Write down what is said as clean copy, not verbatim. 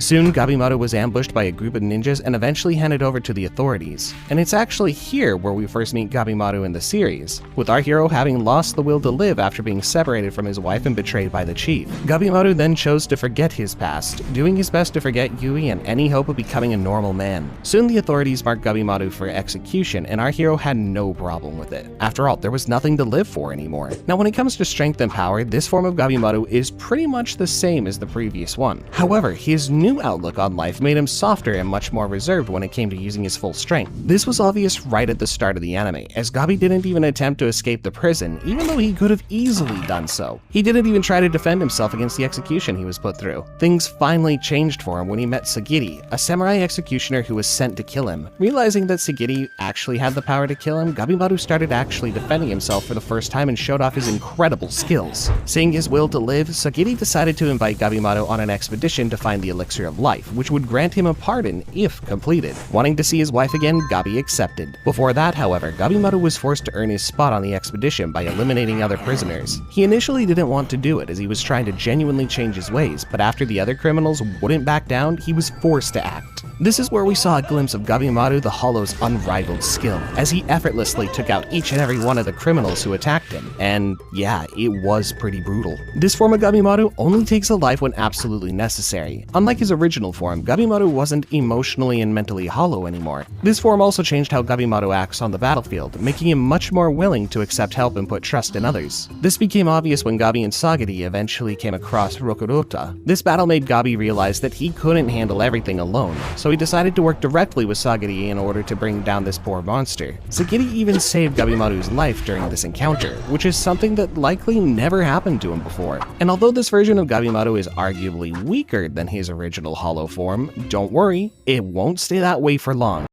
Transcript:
Soon, Gabimaru was ambushed by a group of ninjas and eventually handed over to the authorities. And it's actually here where we first meet Gabimaru in the series, with our hero having lost the will to live after being separated from his wife and betrayed by the chief. Gabimaru then chose to forget his past, doing his best to forget Yui and any hope of becoming a normal man. Soon the authorities marked Gabimaru for execution, and our hero had no problem with it. After all, there was nothing to live for anymore. Now when it comes to strength and power, this form of Gabimaru is pretty much the same as the previous one. However, his new outlook on life made him softer and much more reserved when it came to using his full strength. This was obvious right at the start of the anime, as Gabi didn't even attempt to escape the prison, even though he could have easily done so. He didn't even try to defend himself against the execution he was put through. Things finally changed for him when he met Sagiri, a samurai executioner who was sent to kill him. Realizing that Sagiri actually had the power to kill him, Gabimaru started actually defending himself for the first time and showed off his incredible skills. Seeing his will to live, Sagiri decided to invite Gabimaru on an expedition to find the elixir of life, which would grant him a pardon if completed. Wanting to see his wife again, Gabi accepted. Before that, however, Gabimaru was forced to earn his spot on the expedition by eliminating other prisoners. He initially didn't want to do it as he was trying to genuinely change his ways, but after the other criminals wouldn't back down, he was forced to act. This is where we saw a glimpse of Gabimaru the Hollow's unrivaled skill, as he effortlessly took out each and every one of the criminals who attacked him. And yeah, it was pretty brutal. This form of Gabimaru only takes a life when absolutely necessary. Unlike his original form, Gabimaru wasn't emotionally and mentally hollow anymore. This form also changed how Gabimaru acts on the battlefield, making him much more willing to accept help and put trust in others. This became obvious when Gabi and Sagiri eventually came across Rokuruta. This battle made Gabi realize that he couldn't handle everything alone, so he decided to work directly with Sagiri in order to bring down this poor monster. Sagiri even saved Gabimaru's life during this encounter, which is something that likely never happened to him before. And although this version of Gabimaru is arguably weaker than his original hollow form, don't worry, it won't stay that way for long.